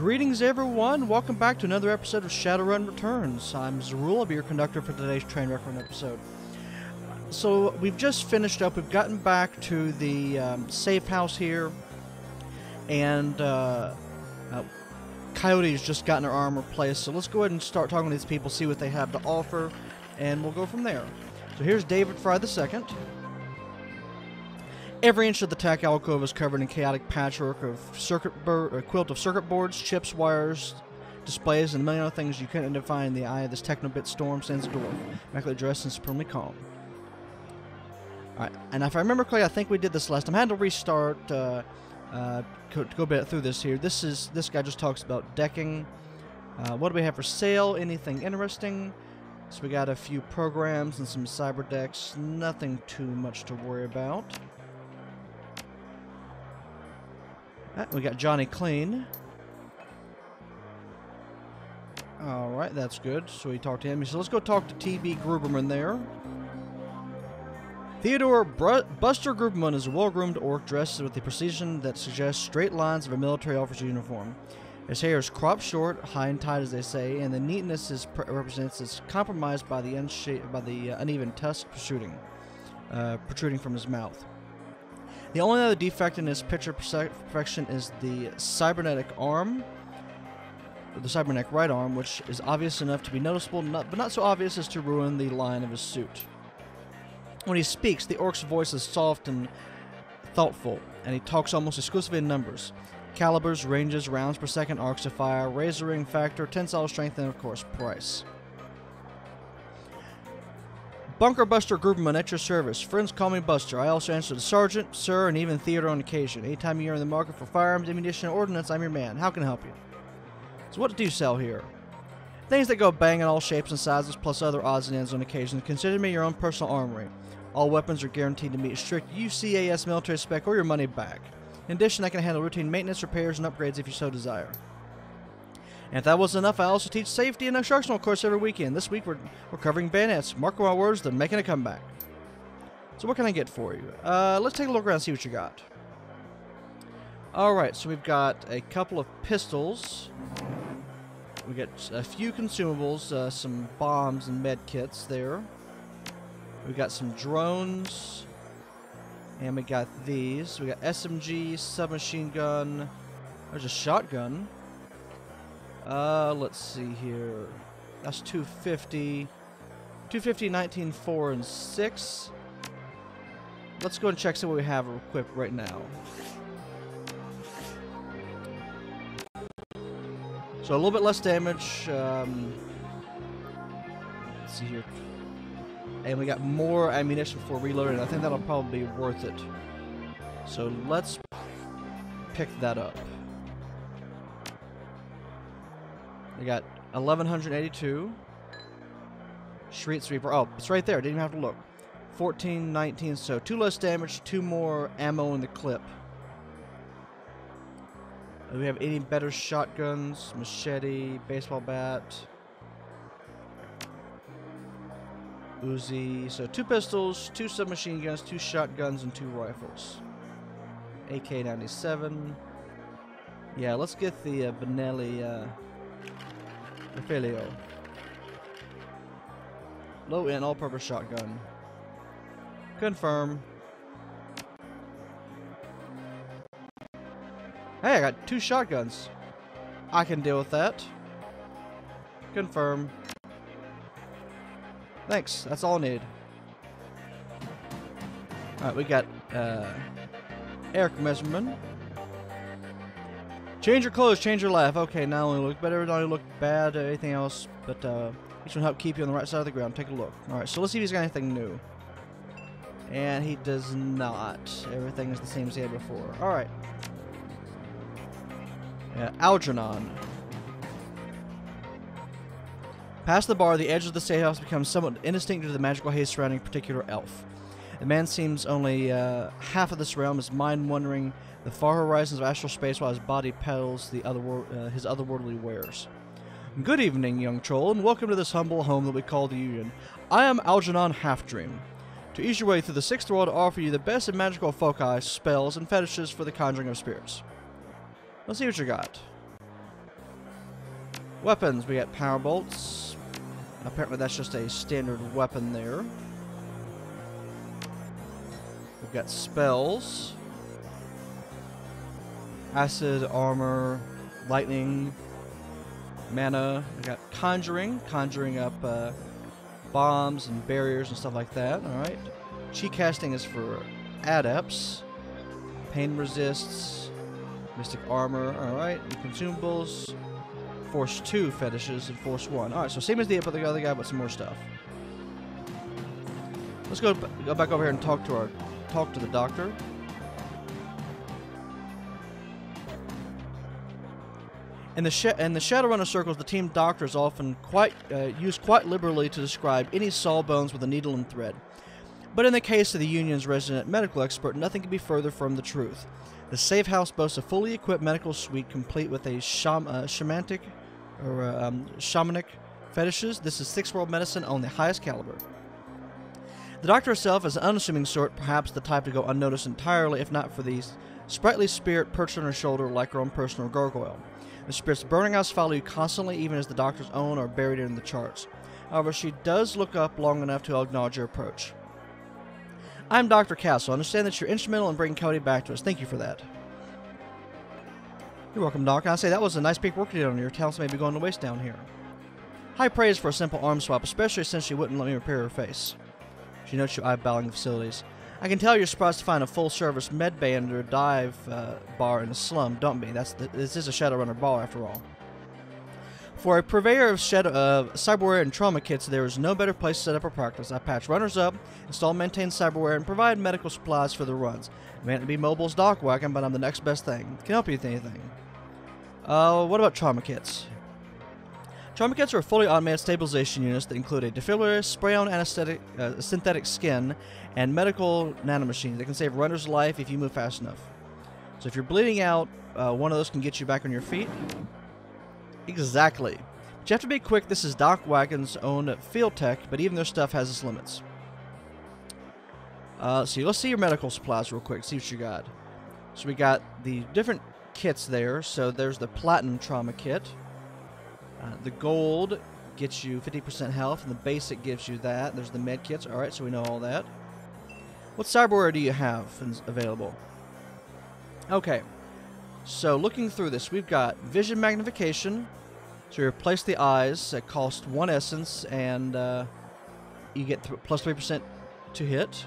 Greetings everyone, welcome back to another episode of Shadowrun Returns. I'm Zerul, I'll be your conductor for today's train wreck episode. So we've just finished up, we've gotten back to the safe house here, and Coyote's just gotten her arm replaced, so let's go ahead and start talking to these people, see what they have to offer, and we'll go from there. So here's David Fry II. Every inch of the tech alcove is covered in chaotic patchwork of a quilt of circuit boards, chips, wires, displays, and a million other things you couldn't identify in the eye of this technobit storm stands a dwarf, immaculately dressed and supremely calm. Alright, and if I remember correctly, I think we did this last time. I had to restart to go a bit through this here. This guy just talks about decking. What do we have for sale? Anything interesting? So we got a few programs and some cyber decks. Nothing too much to worry about. We got Johnny Clean. Alright, that's good. So we talked to him. So let's go talk to T.B. Gruberman there. Theodore Buster Gruberman is a well-groomed orc dressed with the precision that suggests straight lines of a military officer's uniform. His hair is cropped short, high and tight as they say, and the neatness represents is compromised by the uneven tusk protruding from his mouth. The only other defect in his picture perfection is the cybernetic arm, the cybernetic right arm, which is obvious enough to be noticeable, but not so obvious as to ruin the line of his suit. When he speaks, the orc's voice is soft and thoughtful, and he talks almost exclusively in numbers. Calibers, ranges, rounds per second, arcs of fire, razor ring factor, tensile strength, and of course, price. Bunker Buster Gruberman at your service. Friends call me Buster. I also answer to Sergeant, Sir, and even Theodore on occasion. Anytime you're in the market for firearms, ammunition, and ordnance, I'm your man. How can I help you? So what do you sell here? Things that go bang in all shapes and sizes, plus other odds and ends on occasion. Consider me your own personal armory. All weapons are guaranteed to meet strict UCAS military spec or your money back. In addition, I can handle routine maintenance, repairs, and upgrades if you so desire. And if that wasn't enough, I also teach safety and instructional course every weekend. This week we're covering bayonets. Mark my words, they're making a comeback. So what can I get for you? Let's take a look around and see what you got. Alright, so we've got a couple of pistols. We got a few consumables, some bombs and med kits there. We got some drones. And we got these. We got SMG, submachine gun. There's a shotgun. Let's see here. That's 250. 250, 19, 4, and 6. Let's go and check see what we have equipped right now. So a little bit less damage. Let's see here. And we got more ammunition for reloading. I think that'll probably be worth it. So let's pick that up. We got 1182. Street Sweeper. Oh, it's right there. Didn't even have to look. 14, 19. So 2 less damage, 2 more ammo in the clip. Do we have any better shotguns? Machete, baseball bat, Uzi. So 2 pistols, 2 submachine guns, 2 shotguns, and 2 rifles. AK-97. Yeah, let's get the Benelli Refilio. Low end, all-purpose shotgun. Confirm. Hey, I got 2 shotguns. I can deal with that. Confirm. Thanks, that's all I need. Alright, we got Eric Messerman. Change your clothes, change your life. Okay, not only look better, not only look bad, anything else, but each one help keep you on the right side of the ground. Take a look. Alright, so let's see if he's got anything new. And he does not. Everything is the same as he had before. Alright. Algernon. Past the bar, the edge of the safe house becomes somewhat indistinct due to the magical haze surrounding a particular elf. The man seems only half of this realm, his mind wandering the far horizons of astral space while his body peddles his otherworldly wares. Good evening, young troll, and welcome to this humble home that we call the Union. I am Algernon Halfdream. To ease your way through the sixth world, I offer you the best of magical foci, spells, and fetishes for the conjuring of spirits. Let's see what you got. Weapons, we got power bolts. Apparently that's just a standard weapon there. We've got spells. Acid, armor, lightning, mana. We got conjuring up bombs and barriers and stuff like that. Alright. Chi casting is for adepts. Pain resists. Mystic armor. Alright. Consumables. Force 2 fetishes and Force 1. Alright, so same as the other guy, but some more stuff. Let's go back over here and talk to the doctor. In the Shadowrunner circles, the team doctor is often used quite liberally to describe any sawbones with a needle and thread. But in the case of the Union's resident medical expert, nothing could be further from the truth. The safe house boasts a fully equipped medical suite complete with a shamanic fetishes. This is sixth world medicine on the highest caliber. The doctor herself is an unassuming sort, perhaps the type to go unnoticed entirely, if not for the sprightly spirit perched on her shoulder like her own personal gargoyle. The spirit's burning eyes follow you constantly, even as the doctor's own are buried in the charts. However, she does look up long enough to acknowledge your approach. I'm Dr. Castle. I understand that you're instrumental in bringing Cody back to us. Thank you for that. You're welcome, Doc. I say that was a nice big work you did on your talents may be going to waste down here. High praise for a simple arm swap, especially since she wouldn't let me repair her face. She notes you eyeballing the facilities. I can tell you're surprised to find a full-service med bay under a dive bar in the slum. Don't be. This is a Shadowrunner bar, after all. For a purveyor of cyberware and trauma kits, there is no better place to set up a practice. I patch runners up, install and maintain cyberware, and provide medical supplies for the runs. I may not be mobile's dock wagon, but I'm the next best thing. Can help you with anything. What about trauma kits? Trauma kits are fully automated stabilization units that include a defibrillator, spray-on anesthetic, synthetic skin, and medical nanomachines that can save runner's life if you move fast enough. So if you're bleeding out, one of those can get you back on your feet. Exactly. But you have to be quick. This is Doc Wagon's own field tech, but even their stuff has its limits. So let's see your medical supplies real quick, see what you got. So we got the different kits there. So there's the Platinum Trauma Kit. The Gold gets you 50% health, and the Basic gives you that. There's the med kits. Alright, so we know all that. What cyberware do you have available? Okay. So looking through this, we've got Vision Magnification. So you replace the eyes. It costs 1 essence, and you get plus 3% to hit.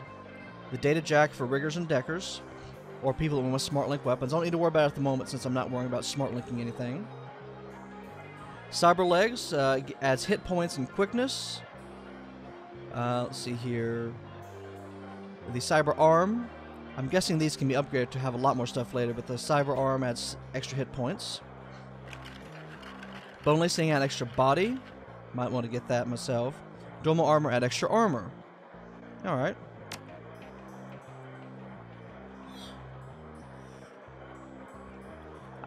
The Data Jack for riggers and deckers, or people that want smart link weapons. I don't need to worry about it at the moment since I'm not worrying about smart linking anything. Cyber Legs adds hit points and quickness. Let's see here. The Cyber Arm. I'm guessing these can be upgraded to have a lot more stuff later, but the Cyber Arm adds extra hit points. Bone Lacing adds extra body. Might want to get that myself. Normal Armor adds extra armor. Alright.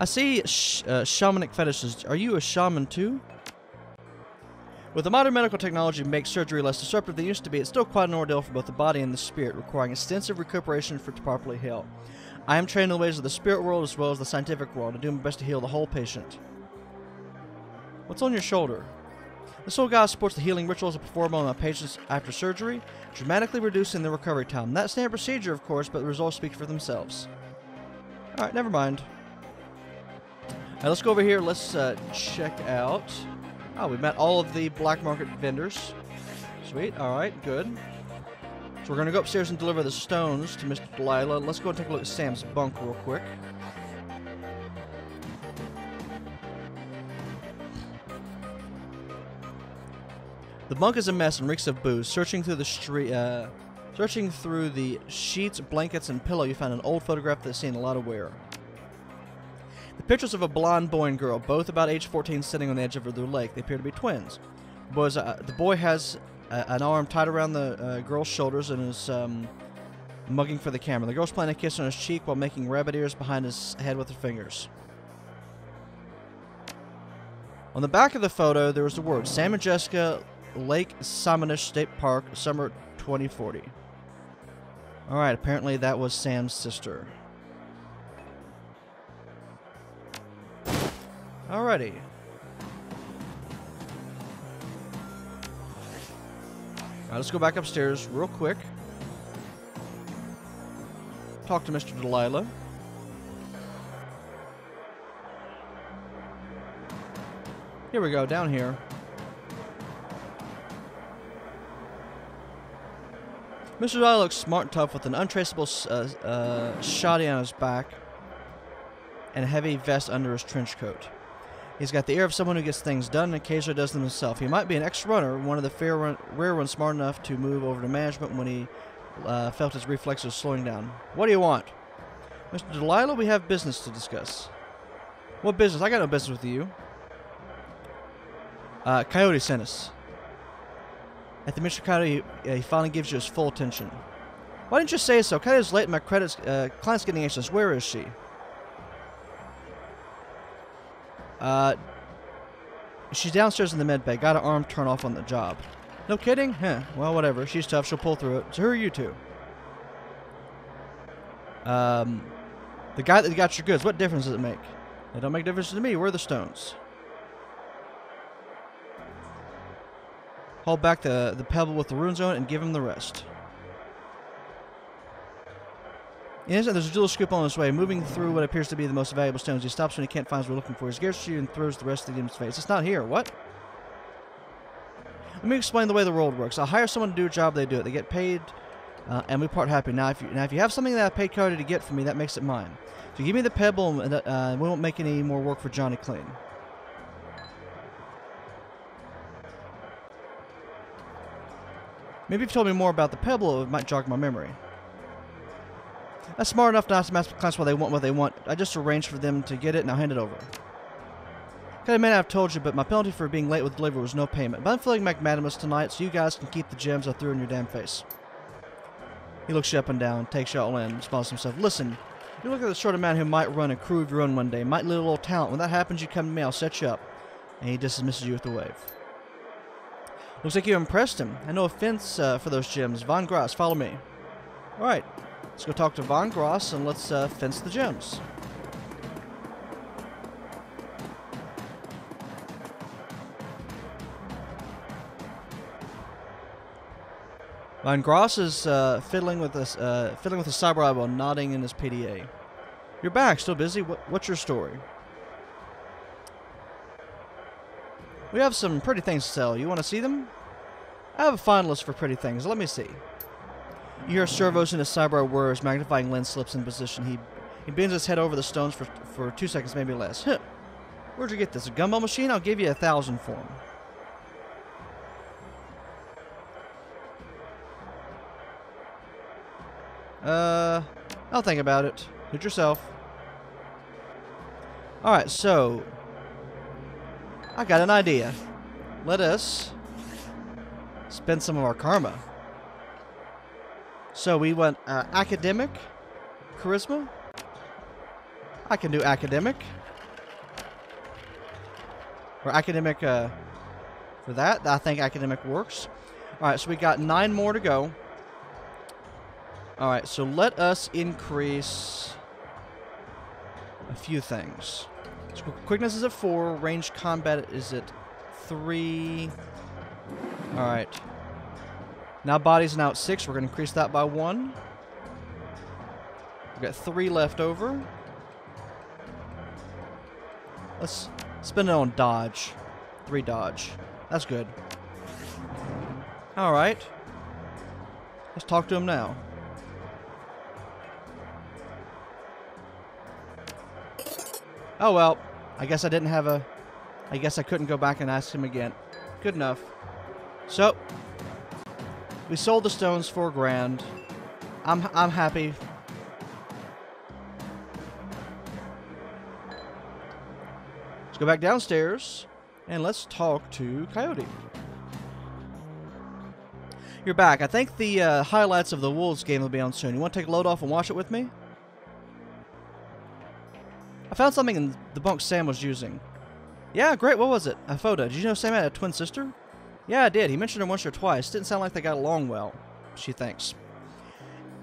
I see shamanic fetishes. Are you a shaman too? With the modern medical technology to make surgery less disruptive than it used to be, it's still quite an ordeal for both the body and the spirit, requiring extensive recuperation for it to properly heal. I am trained in the ways of the spirit world as well as the scientific world, and do my best to heal the whole patient. What's on your shoulder? This old guy supports the healing rituals I perform on my patients after surgery, dramatically reducing the recovery time. Not standard procedure, of course, but the results speak for themselves. Alright, never mind. Now let's go over here. Let's check out. Oh, we met all of the black market vendors. Sweet. All right. Good. So we're going to go upstairs and deliver the stones to Mr. Delilah. Let's go and take a look at Sam's bunk real quick. The bunk is a mess and reeks of booze. Searching through the sheets, blankets, and pillow, you find an old photograph that's seen a lot of wear. The pictures of a blonde boy and girl, both about age 14, sitting on the edge of their lake. They appear to be twins. The boy has an arm tied around the girl's shoulders and is mugging for the camera. The girl's planting a kiss on his cheek while making rabbit ears behind his head with her fingers. On the back of the photo, there was the word Sam and Jessica, Lake Samanish State Park, summer 2040. Alright, apparently that was Sam's sister. Alrighty. Alright, let's go back upstairs real quick. Talk to Mr. Delilah. Here we go, down here. Mr. Delilah looks smart and tough with an untraceable shoddy on his back and a heavy vest under his trench coat. He's got the air of someone who gets things done and occasionally does them himself. He might be an ex-runner, one of the rare ones smart enough to move over to management when he felt his reflexes slowing down. What do you want? Mr. Delilah, we have business to discuss. What business? I got no business with you. Coyote sent us. At the Mr. Coyote, he finally gives you his full attention. Why didn't you say so? Coyote's late and my client's getting anxious. Where is she? She's downstairs in the med bay. Got her arm turned off on the job. No kidding? Huh. Well, whatever. She's tough. She'll pull through it. So who are you two? The guy that got your goods. What difference does it make? It don't make a difference to me. We're the Stones. Hold back the pebble with the runes on it and give him the rest. In an instant, there's a jewel scoop on his way. Moving through what appears to be the most valuable stones, he stops when he can't find what we're looking for. He scares you and throws the rest of the demon's face. It's not here. What? Let me explain the way the world works. I'll hire someone to do a job, they do it. They get paid, and we part happy. Now, if you have something that I paid Cody to get for me, that makes it mine. If you give me the pebble, we won't make any more work for Johnny Clean. Maybe if you told me more about the pebble, it might jog my memory. That's smart enough not to ask clients what they want. I just arranged for them to get it, and I'll hand it over. I may not have told you, but my penalty for being late with delivery was no payment. But I'm feeling magnanimous tonight, so you guys can keep the gems I threw in your damn face. He looks you up and down, takes you all in, and smiles to himself. Listen, you look at the sort of man who might run a crew of your own one day, might need a little talent. When that happens, you come to me, I'll set you up. And he dismisses you with a wave. Looks like you impressed him. And no offense for those gems. Von Gross, follow me. Alright, let's go talk to Von Gross and let's fence the gems. Von Gross is fiddling with a cyber eyeball, nodding in his PDA. You're back, still busy? What's your story? We have some pretty things to sell. You want to see them? I have a finalist for pretty things. Let me see. You hear servos in his cyber whirs, magnifying lens slips in position. He bends his head over the stones for 2 seconds, maybe less. Huh. Where'd you get this? A gumball machine? I'll give you 1,000 for him. I'll think about it. Suit yourself. Alright, so I got an idea. Let us spend some of our karma. So we want academic charisma. I can do academic. Or academic for that. I think academic works. Alright, so we got 9 more to go. Alright, so let us increase a few things. So quickness is at 4, range combat is at 3. Alright. Now body's now at 6, we're going to increase that by 1. We've got 3 left over. Let's spend it on dodge. 3 dodge. That's good. Alright. Let's talk to him now. Oh well, I guess I didn't have a... I guess I couldn't go back and ask him again. Good enough. So, we sold the stones for $1,000. I'm happy. Let's go back downstairs and let's talk to Coyote. You're back. I think the highlights of the Wolves game will be on soon. You want to take a load off and watch it with me? I found something in the bunk Sam was using. Yeah, great. What was it? A photo. Did you know Sam had a twin sister? Yeah, I did. He mentioned her once or twice. Didn't sound like they got along well, she thinks.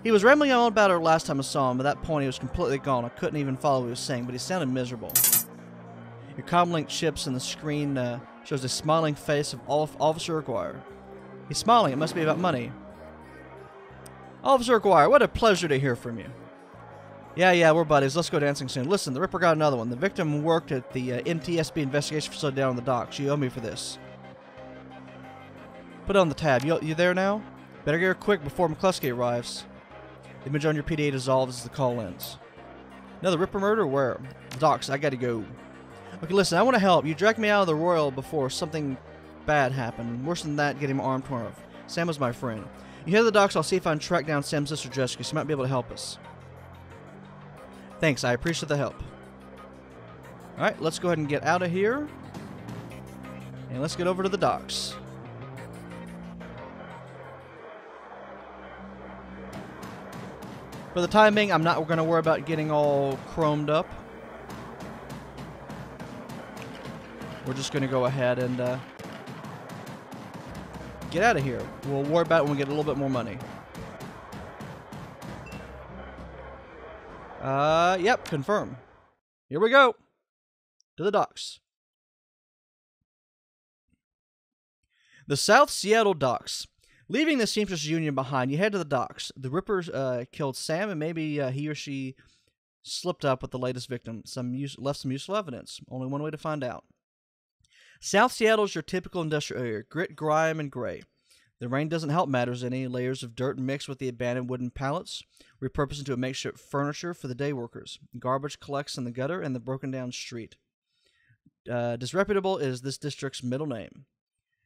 He was rambling on about her last time I saw him. At that point, he was completely gone. I couldn't even follow what he was saying, but he sounded miserable. Your comm link chips and the screen shows a smiling face of Officer Aguirre. He's smiling. It must be about money. Officer Aguirre, what a pleasure to hear from you. Yeah, we're buddies. Let's go dancing soon. Listen, the Ripper got another one. The victim worked at the NTSB investigation facility down on the docks. You owe me for this. Put it on the tab. You there now? Better get here quick before McCluskey arrives. The image on your PDA dissolves as the call ends. Another Ripper murder? Where? The docks. I gotta go. Okay, listen, I want to help. You dragged me out of the Royal before something bad happened. Worse than that, getting my arm torn off. Sam was my friend. You head to the docks. I'll see if I can track down Sam's sister Jessica. She might be able to help us. Thanks, I appreciate the help. Alright, let's go ahead and get out of here. And let's get over to the docks. For the time being, I'm not going to worry about getting all chromed up. We're just going to go ahead and get out of here. We'll worry about it when we get a little bit more money. Yep, confirm. Here we go. To the docks. The South Seattle docks. Leaving the Seamstress Union behind, you head to the docks. The Rippers killed Sam, and maybe he or she slipped up with the latest victim. Left some useful evidence. Only one way to find out. South Seattle is your typical industrial area. Grit, grime, and gray. The rain doesn't help matters any. Layers of dirt mixed with the abandoned wooden pallets, repurposed into a makeshift furniture for the day workers. Garbage collects in the gutter and the broken down street. Disreputable is this district's middle name.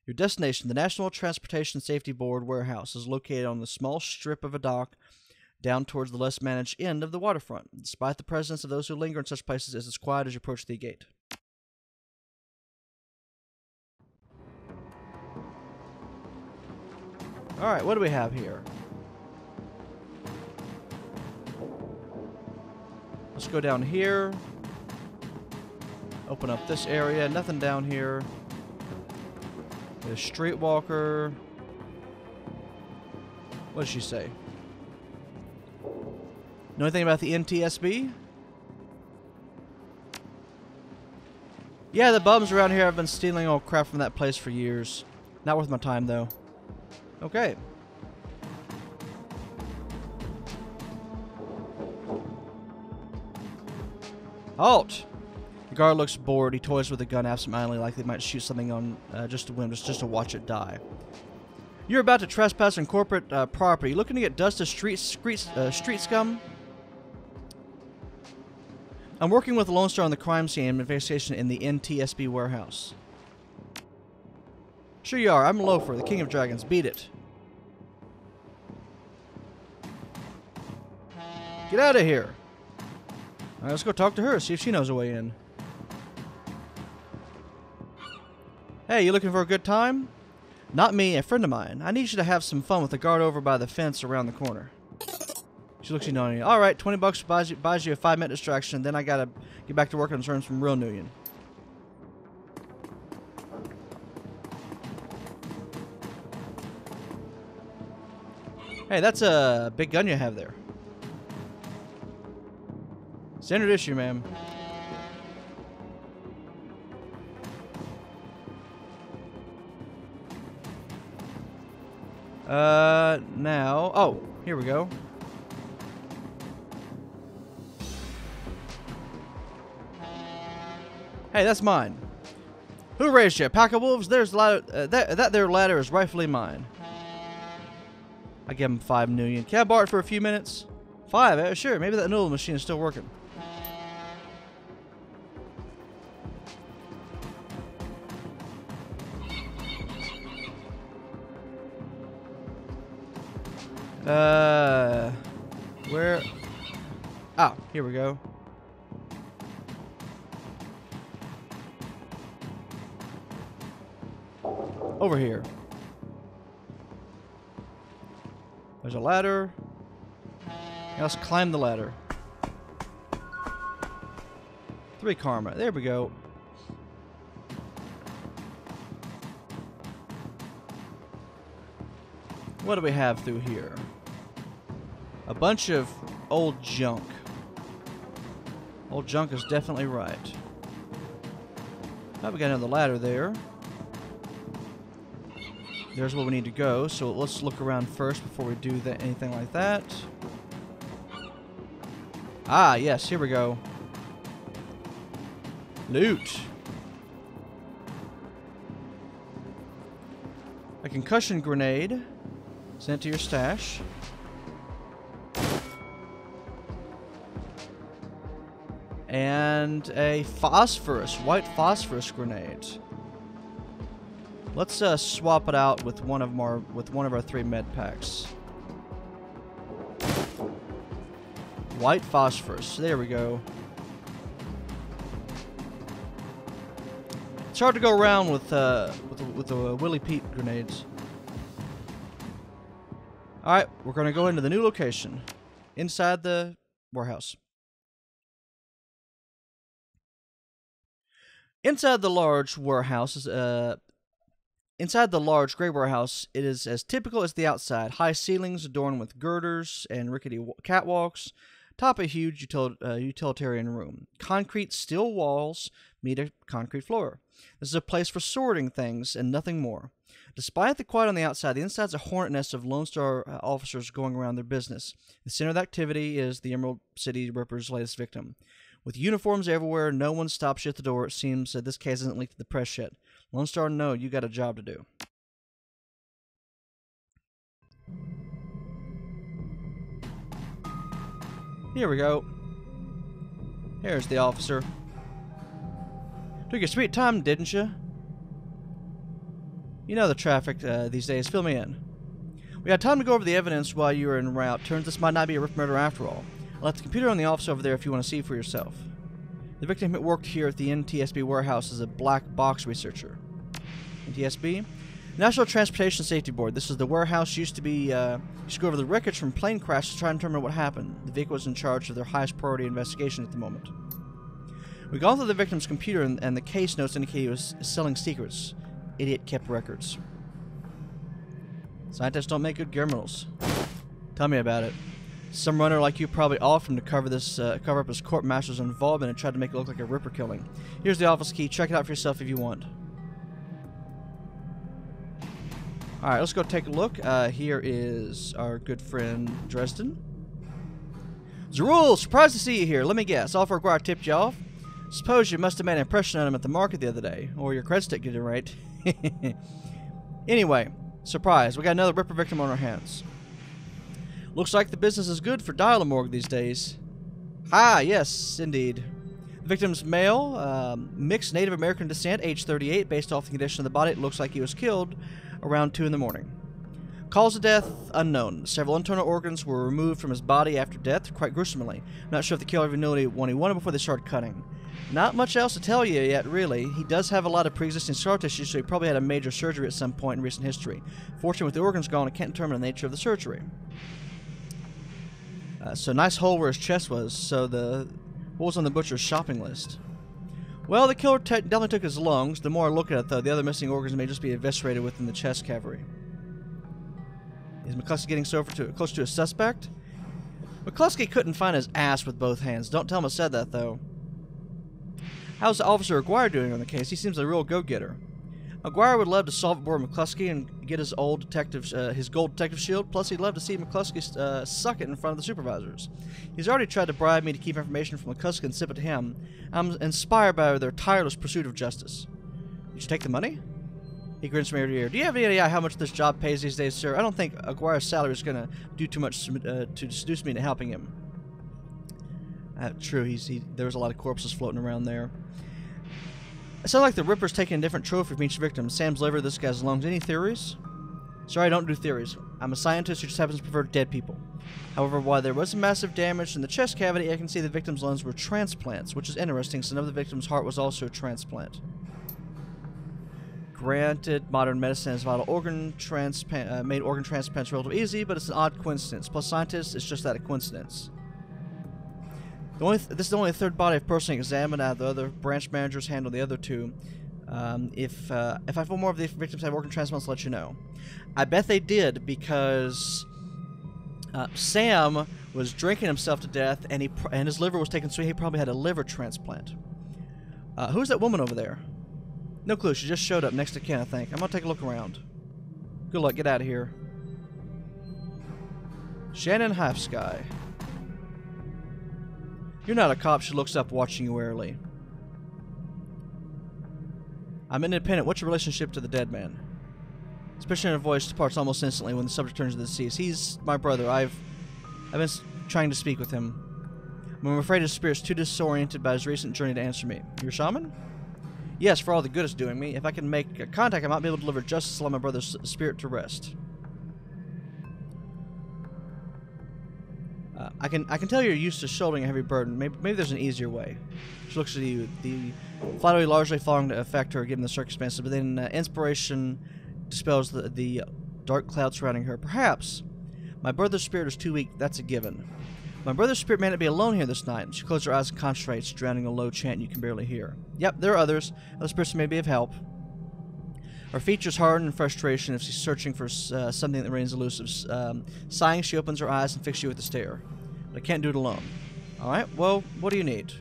Your destination, the National Transportation Safety Board warehouse, is located on the small strip of a dock down towards the less managed end of the waterfront. Despite the presence of those who linger in such places, it's as quiet as you approach the gate. Alright, what do we have here? Let's go down here. Open up this area. Nothing down here. The streetwalker. What did she say? Know anything about the NTSB? Yeah, the bums around here have been stealing all crap from that place for years. Not worth my time, though. Okay. Halt! The guard looks bored. He toys with a gun absentmindedly, like they might shoot something on just to win, just to watch it die. You're about to trespass on corporate property. Looking to get dust of street scum? I'm working with Lone Star on the crime scene investigation in the NTSB warehouse. Sure you are. I'm Loafer, the King of Dragons. Beat it. Get out of here. Alright, let's go talk to her, see if she knows a way in. Hey, you looking for a good time? Not me, a friend of mine. I need you to have some fun with the guard over by the fence around the corner. She looks you knowing. Alright, $20 buys you a 5-minute distraction, then I gotta get back to work on terms from real Union. Hey, that's a big gun you have there. Standard issue, ma'am. Now... Oh, here we go. Hey, that's mine. Who raised you? A pack of wolves? There's a ladder, that there ladder is rightfully mine. I give him $5 million. Can I borrow it for a few minutes? 5? Sure. Maybe that noodle machine is still working. Where? Ah, here we go. Over here. There's a ladder. Now let's climb the ladder. 3 karma. There we go. What do we have through here? A bunch of old junk. Old junk is definitely right. Oh, we got another ladder there. there's where we need to go. So let's look around first before we do that, anything like that. Ah, yes, here we go. Loot. A concussion grenade. Sent to your stash. And a white phosphorus grenade. Let's swap it out with one of our 3 med packs. White phosphorus. There we go. It's hard to go around with the Willy Pete grenades. All right, we're gonna go into the new location, inside the warehouse. Inside the large gray warehouse, it is as typical as the outside. High ceilings adorned with girders and rickety catwalks top a huge utilitarian room. Concrete steel walls meet a concrete floor. This is a place for sorting things and nothing more. Despite the quiet on the outside, the inside's a hornet nest of Lone Star officers going around their business. The center of the activity is the Emerald City Ripper's latest victim. With uniforms everywhere, no one stops you at the door. It seems that this case isn't leaked to the press yet. Lone Star, no, you got a job to do. Here we go. Here's the officer. Took your sweet time, didn't you? You know the traffic these days. Fill me in. We had time to go over the evidence while you were en route. Turns this might not be a rip murder after all. I left the computer on the office over there if you want to see for yourself. The victim who worked here at the NTSB warehouse is a black box researcher. NTSB? National Transportation Safety Board. This is the warehouse used to go over the wreckage from plane crashes to try and determine what happened. The vehicle was in charge of their highest priority investigation at the moment. We've gone through the victim's computer and the case notes indicate he was selling secrets. Idiot kept records. Scientists don't make good criminals. Tell me about it. Some runner like you probably offered him to cover up his court master's involvement and tried to make it look like a Ripper killing. Here's the office key. Check it out for yourself if you want. Alright, let's go take a look. Here is our good friend Dresden. Zerul, surprised to see you here. Let me guess. Officer Aguirre tipped you off? Suppose you must have made an impression on him at the market the other day. Or your credit stick did it right. Anyway, surprise. We got another Ripper victim on our hands. Looks like the business is good for Dial-A-Morgue these days. Ah, yes, indeed. The victim's male, mixed Native American descent, age 38. Based off the condition of the body, it looks like he was killed around 2 in the morning. Cause of death, unknown. Several internal organs were removed from his body after death, quite gruesomely. Not sure if the killer even knew what he wanted before they started cutting. Not much else to tell you yet, really. He does have a lot of pre-existing scar tissue, so he probably had a major surgery at some point in recent history. Fortunately, with the organs gone, I can't determine the nature of the surgery. So nice hole where his chest was. So what was on the butcher's shopping list? Well, the killer definitely took his lungs. The more I look at it, though, the other missing organs may just be eviscerated within the chest cavity. Is McCluskey getting close to a suspect? McCluskey couldn't find his ass with both hands. Don't tell him I said that, though. How's Officer Aguirre doing on the case? He seems a real go-getter. Aguirre would love to solve it for McCluskey and get his gold detective shield. Plus, he'd love to see McCluskey suck it in front of the supervisors. He's already tried to bribe me to keep information from McCluskey and sip it to him. I'm inspired by their tireless pursuit of justice. Did you take the money? He grins from ear to ear. Do you have any idea how much this job pays these days, sir? I don't think Aguirre's salary is going to do too much to seduce me into helping him. True, there's a lot of corpses floating around there. It sounds like the Ripper's taking a different trophy from each victim. Sam's liver, this guy's lungs. Any theories? Sorry, I don't do theories. I'm a scientist who just happens to prefer dead people. However, while there was some massive damage in the chest cavity, I can see the victim's lungs were transplants, which is interesting, since another victim's heart was also a transplant. Granted, modern medicine has made organ transplants relatively easy, but it's an odd coincidence. Plus, scientists, it's just that a coincidence. This is the only third body I've personally examined. The other branch managers handle the other 2. If I feel more of the victims have organ transplants, I'll let you know. I bet they did, because Sam was drinking himself to death, and his liver was taken, so he probably had a liver transplant. Who's that woman over there? No clue. She just showed up next to Ken, I think. I'm gonna take a look around. Good luck. Get out of here. Shannon Halfsky. You're not a cop. She looks up, watching you warily. I'm independent. What's your relationship to the dead man? Especially in her voice departs almost instantly when the subject turns to the deceased. He's my brother. I've been trying to speak with him. I'm afraid his spirit's too disoriented by his recent journey to answer me. You're a shaman? Yes, for all the good it's doing me. If I can make contact, I might be able to deliver justice and allow my brother's spirit to rest. I can tell you're used to shouldering a heavy burden. Maybe there's an easier way. She looks at you. The flattery largely falling to affect her given the circumstances, but then inspiration dispels the dark cloud surrounding her. Perhaps. My brother's spirit is too weak. That's a given. My brother's spirit may not be alone here this night. She closes her eyes and concentrates, drowning a low chant you can barely hear. Yep, there are others. Other spirits may be of help. Her features harden in frustration if she's searching for something that remains elusive. Sighing, she opens her eyes and fixes you with a stare. But I can't do it alone. Alright, well, what do you need?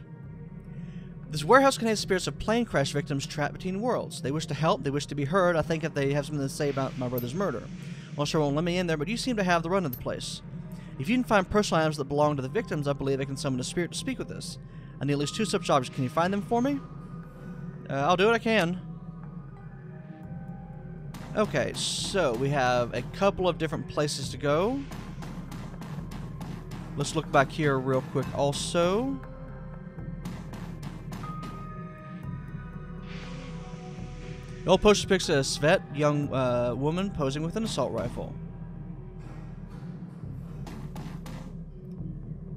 This warehouse contains spirits of plane crash victims trapped between worlds. They wish to help, they wish to be heard. I think if they have something to say about my brother's murder. Well, sure won't let me in there, but you seem to have the run of the place. If you can find personal items that belong to the victims, I believe I can summon a spirit to speak with us. I need at least 2 such objects. Can you find them for me? I'll do what I can. Okay, so we have a couple of different places to go. Let's look back here real quick also. The old poster depicts a Svet, young woman posing with an assault rifle.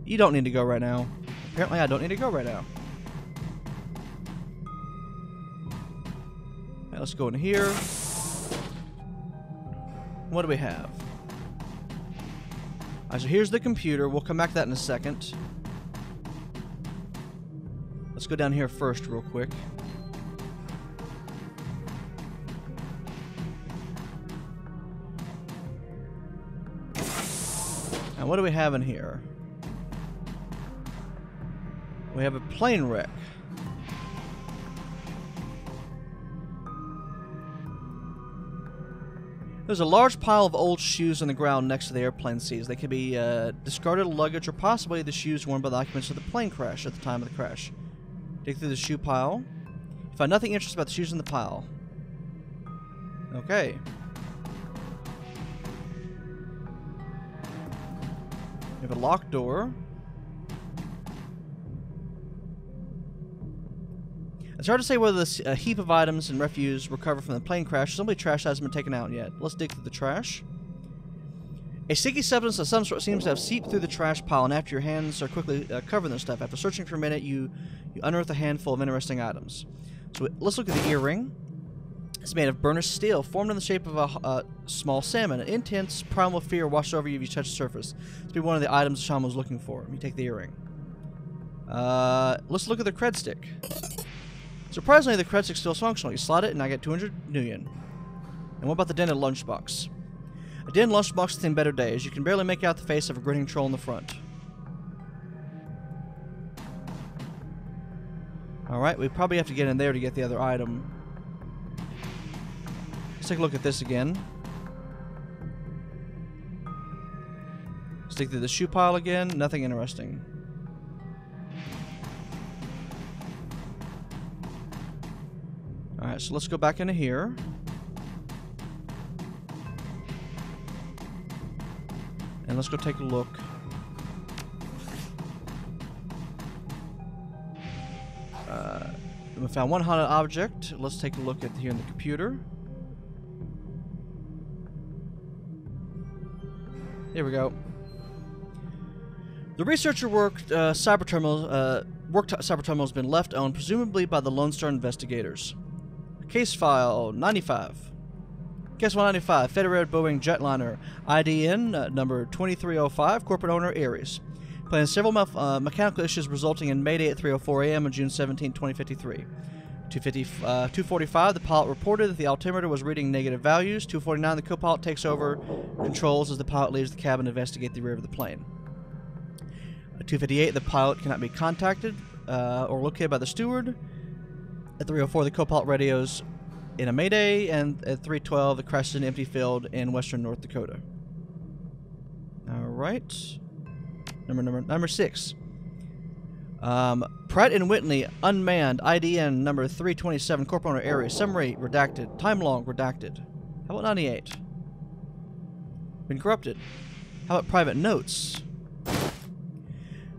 You don't need to go right now. Apparently I don't need to go right now. Right, let's go in here. What do we have? Alright, so here's the computer. We'll come back to that in a second. Let's go down here first real quick. Now what do we have in here? We have a plane wreck. There's a large pile of old shoes on the ground next to the airplane seats. They could be discarded luggage or possibly the shoes worn by the occupants of the plane crash at the time of the crash. Dig through the shoe pile. You find nothing interesting about the shoes in the pile. Okay. We have a locked door. It's hard to say whether this heap of items and refuse recovered from the plane crash or simply trash hasn't been taken out yet. Let's dig through the trash. A sticky substance of some sort seems to have seeped through the trash pile, and after your hands are quickly covered in this stuff, after searching for a minute, you unearth a handful of interesting items. So let's look at the earring. It's made of burnished steel, formed in the shape of a small salmon. An intense primal fear washes over you if you touch the surface. This will be one of the items the shaman was looking for. You take the earring. Let's look at the cred stick. Surprisingly, the cred stick still is functional. You slide it, and I get 200 nuyen. And what about the dented lunchbox? A dented lunchbox has seen better days. You can barely make out the face of a grinning troll in the front. Alright, we probably have to get in there to get the other item. Let's take a look at this again. Let's dig through the shoe pile again. Nothing interesting. Alright, so let's go back into here. And let's go take a look. We found one haunted object. Let's take a look at here in the computer. Here we go. The researcher worked cyber terminal has been left owned, presumably by the Lone Star investigators. Case file 95. Case 195. Federated Boeing jetliner. IDN number 2305. Corporate owner Ares. Planned several mechanical issues resulting in Mayday at 3:04 a.m. on June 17, 2053. 245, the pilot reported that the altimeter was reading negative values. 249, the co-pilot takes over controls as the pilot leaves the cabin to investigate the rear of the plane. 258, the pilot cannot be contacted or located by the steward. At 3:04, the co-pilot radios in a Mayday, and at 3:12 it crashed in an empty field in western North Dakota. Alright. Number 6. Pratt and Whitney, unmanned, IDN number 327, corporate owner area, summary redacted, time long redacted. How about 98? Been corrupted. How about private notes?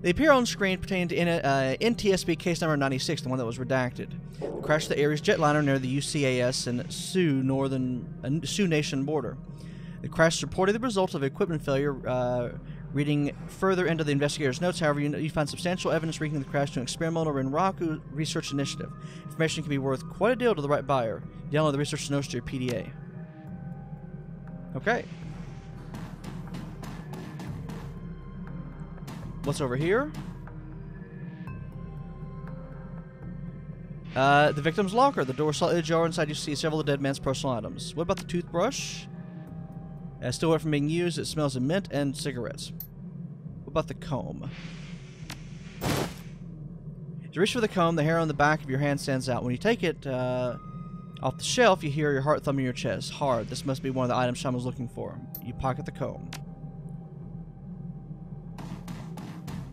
They appear on screen pertaining to NTSB case number 96, the one that was redacted. The crash of the Ares jetliner near the UCAS and Sioux Nation border. The crash is reported the result of equipment failure. Reading further into the investigator's notes, however, you find substantial evidence linking the crash to an experimental Renraku research initiative. Information can be worth quite a deal to the right buyer. Download the research notes to your PDA. Okay. What's over here? The victim's locker. The door slightly ajar. Inside you see several of the dead man's personal items. What about the toothbrush? Still away from being used. It smells of mint and cigarettes. What about the comb? As you reach for the comb, the hair on the back of your hand stands out. When you take it off the shelf, you hear your heart thumping your chest. Hard. This must be one of the items Sean was looking for. You pocket the comb.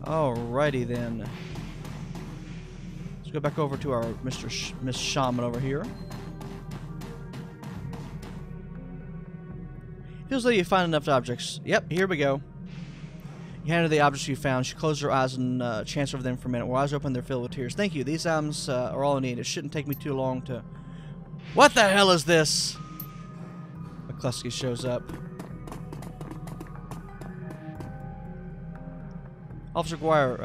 Alrighty then. Let's go back over to our Miss Shaman over here. Feels like you find enough objects. Yep, here we go. You hand her the objects you found. She closes her eyes and chants over them for a minute. Her eyes open, they're filled with tears. Thank you. These items are all I need. It shouldn't take me too long to... What the hell is this? McCluskey shows up. Officer Guire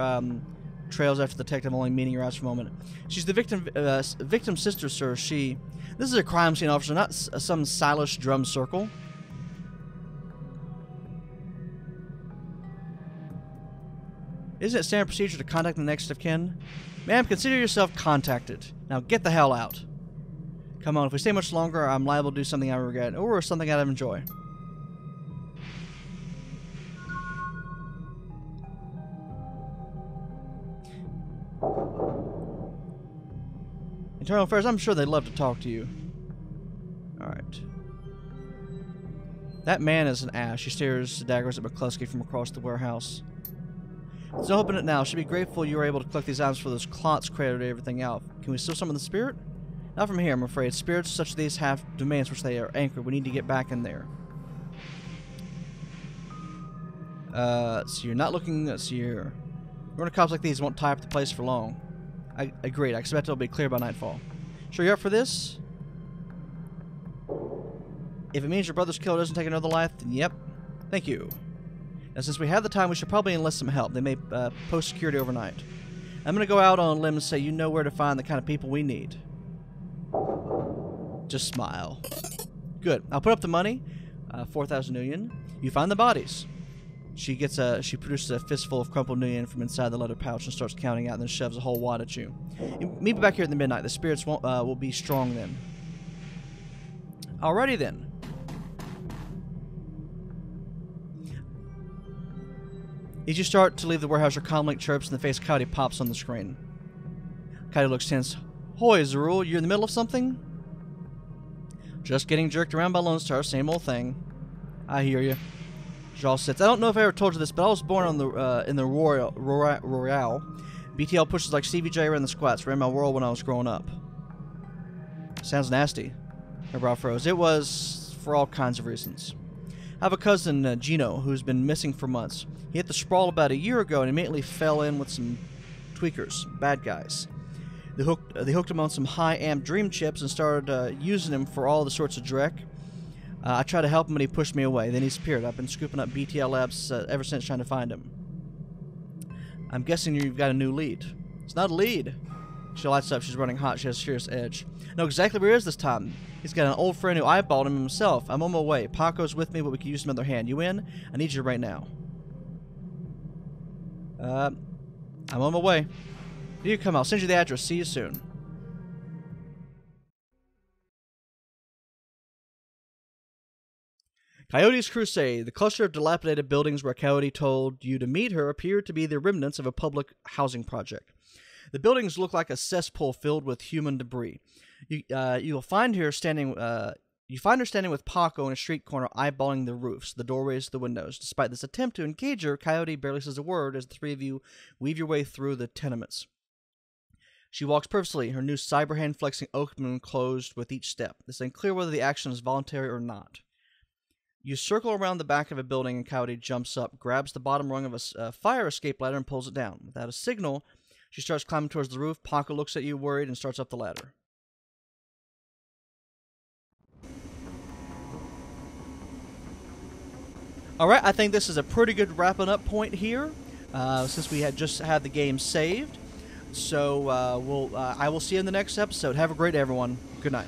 trails after the detective, only meeting her eyes for a moment. She's the victim's sister, sir. This is a crime scene, officer, not some stylish drum circle. Isn't it standard procedure to contact the next of kin? Ma'am, consider yourself contacted. Now get the hell out. Come on, if we stay much longer, I'm liable to do something I regret, or something I'd enjoy. Internal Affairs, I'm sure they'd love to talk to you. Alright. That man is an ass. She stares daggers at McCluskey from across the warehouse. There's no hope in it now. She'd be grateful you were able to collect these items for those clots credited everything out. Can we steal some of the spirit? Not from here, I'm afraid. Spirits such as these have domains which they are anchored. We need to get back in there. So you're not looking... Let's see here. Running cops like these won't tie up the place for long. I agreed. I expect it'll be clear by nightfall. Sure you're up for this? If it means your brother's killer doesn't take another life, then yep. Thank you. Now, since we have the time, we should probably enlist some help. They may post security overnight. I'm going to go out on a limb and say you know where to find the kind of people we need. Just smile. Good. I'll put up the money. 4,000 nuyen. You find the bodies. She produces a fistful of crumpled nuyen from inside the leather pouch and starts counting out, and then shoves a whole wad at you. Meet me back here at the midnight. The spirits will be strong then. Alrighty then. As you start to leave the warehouse, your comlink chirps and the face of Coyote pops on the screen. Coyote looks tense. Hoy, Zarul, you're in the middle of something? Just getting jerked around by Lone Star, same old thing. I hear you. Jarl sits. I don't know if I ever told you this, but I was born on the in the Royale. BTL pushes like Stevie J around the squats. Ran my world when I was growing up. Sounds nasty. Her brow froze. It was for all kinds of reasons. I have a cousin, Gino, who's been missing for months. He hit the sprawl about a year ago and immediately fell in with some tweakers, bad guys. They hooked him on some high-amp dream chips and started using him for all the sorts of dreck. I tried to help him, but he pushed me away. Then he disappeared. I've been scooping up BTL labs ever since trying to find him. I'm guessing you've got a new lead. It's not a lead. She lights up. She's running hot. She has a serious edge. I know exactly where he is this time. He's got an old friend who eyeballed him himself. I'm on my way. Paco's with me, but we can use another hand. You in? I need you right now. I'm on my way. You come. I'll send you the address. See you soon. Coyote's Crusade. The cluster of dilapidated buildings where Coyote told you to meet her appeared to be the remnants of a public housing project. The buildings look like a cesspool filled with human debris. You'll find her standing. You find her standing with Paco in a street corner, eyeballing the roofs, the doorways, the windows. Despite this attempt to engage her, Coyote barely says a word as the three of you weave your way through the tenements. She walks purposely, her new cyber hand flexing open and closed with each step. It's unclear whether the action is voluntary or not. You circle around the back of a building and Coyote jumps up, grabs the bottom rung of a fire escape ladder and pulls it down. Without a signal, she starts climbing towards the roof. Paco looks at you worried and starts up the ladder. Alright, I think this is a pretty good wrapping up point here, since we had just had the game saved. So I will see you in the next episode. Have a great day, everyone. Good night.